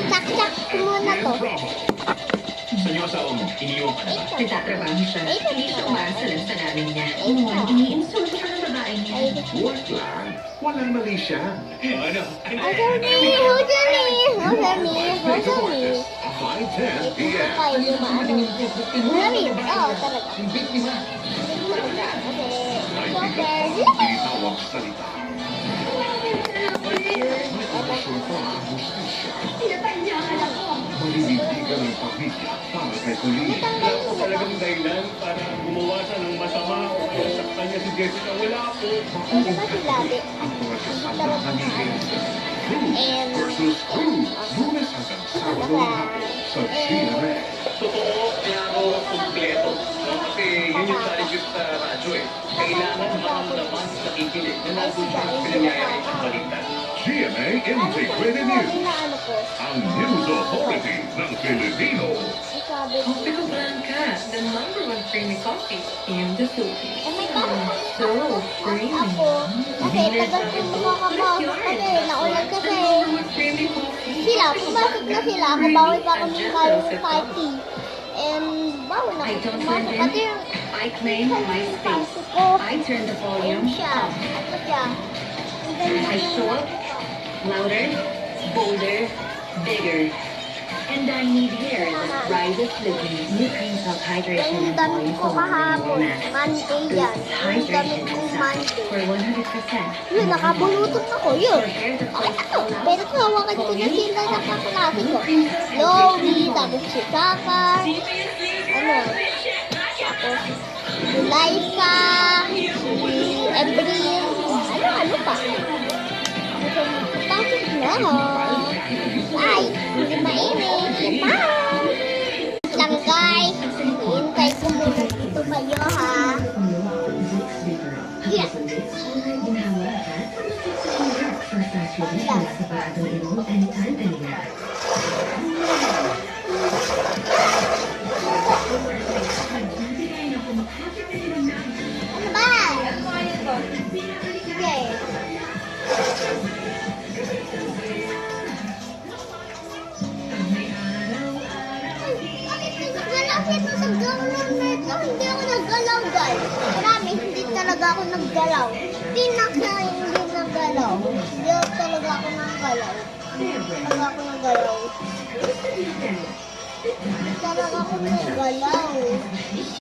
Saksak muna to. Seryoso, iniwan ka na ba? Nagtatrabaho siya. Hindi siya umasa lang sa namin niya. Ito. Iniinsulto ka ng babae niya. Huwag lang. Walang mali siya. Ano? Hosami. 5:10 Ito p.m. tayo dumaan. Marami. Oo, talaga. Talaga. Kasi, super. Tinitawag salita. Pinapanyakan ako. Malilibigan ng pamilya para kay Colleen. Wala po talagang dahilan para gumawa siya ng masama o saktan niya si Jessica. Wala po. Ano ba si Labi? Ang pagkakasama ng pamilya. And, Versus Who? Lunes hanggang Sabado ng hapon sa GMA. Totoo, kaya ako kumpleto. Kasi yun yung challenge sa radyo eh. Kailangan maramdaman sa nakikinig na nandun siya sa pinangyayari sa balita. GMA ano Integrated sabi News. na ano ko? Ang News Authority ng Pilipino. Sabi ko, Pico Blanca, the #1 creamy coffee in the Philippines. oh my God. So creamy. Ako, kasi tagal ko makakapasok kasi naulan kasi Creamy coffee. sila, pumasok na sila, kabawi pa kami kayo sa party. And bawal na I ako don't pumasok. let Pati in. yung I claim my space. pasok ko, I turn the ayun volume siya. up. Ano siya? Ang ganda I show up louder, bolder, bigger. And I need hair that rises with me. New Cream Talk Hydration Yung and damit Volume ko for kahapon, Max. Monday yan. Yung damit ko Monday. For 100%. Yun, nakabulutok ako, yun. For hair that flows Ako, so pero hawakan ko na sila ng kaklase ko. Chloe, tapos si Saka, ano, tapos si Liza, si Ebril, ano pa. Tapos na, bye, hindi mainit, bye. Lang guys, hintay ko muna dito kayo ha. Yeah. Ano ba? Sige. Malapit na sa gawin nito, hindi ako naggalaw guys. Marami, hindi talaga ako naggalaw. Hindi naggalaw. Hindi talaga ako naggalaw. Talaga ako naggalaw. Talaga ako naggalaw.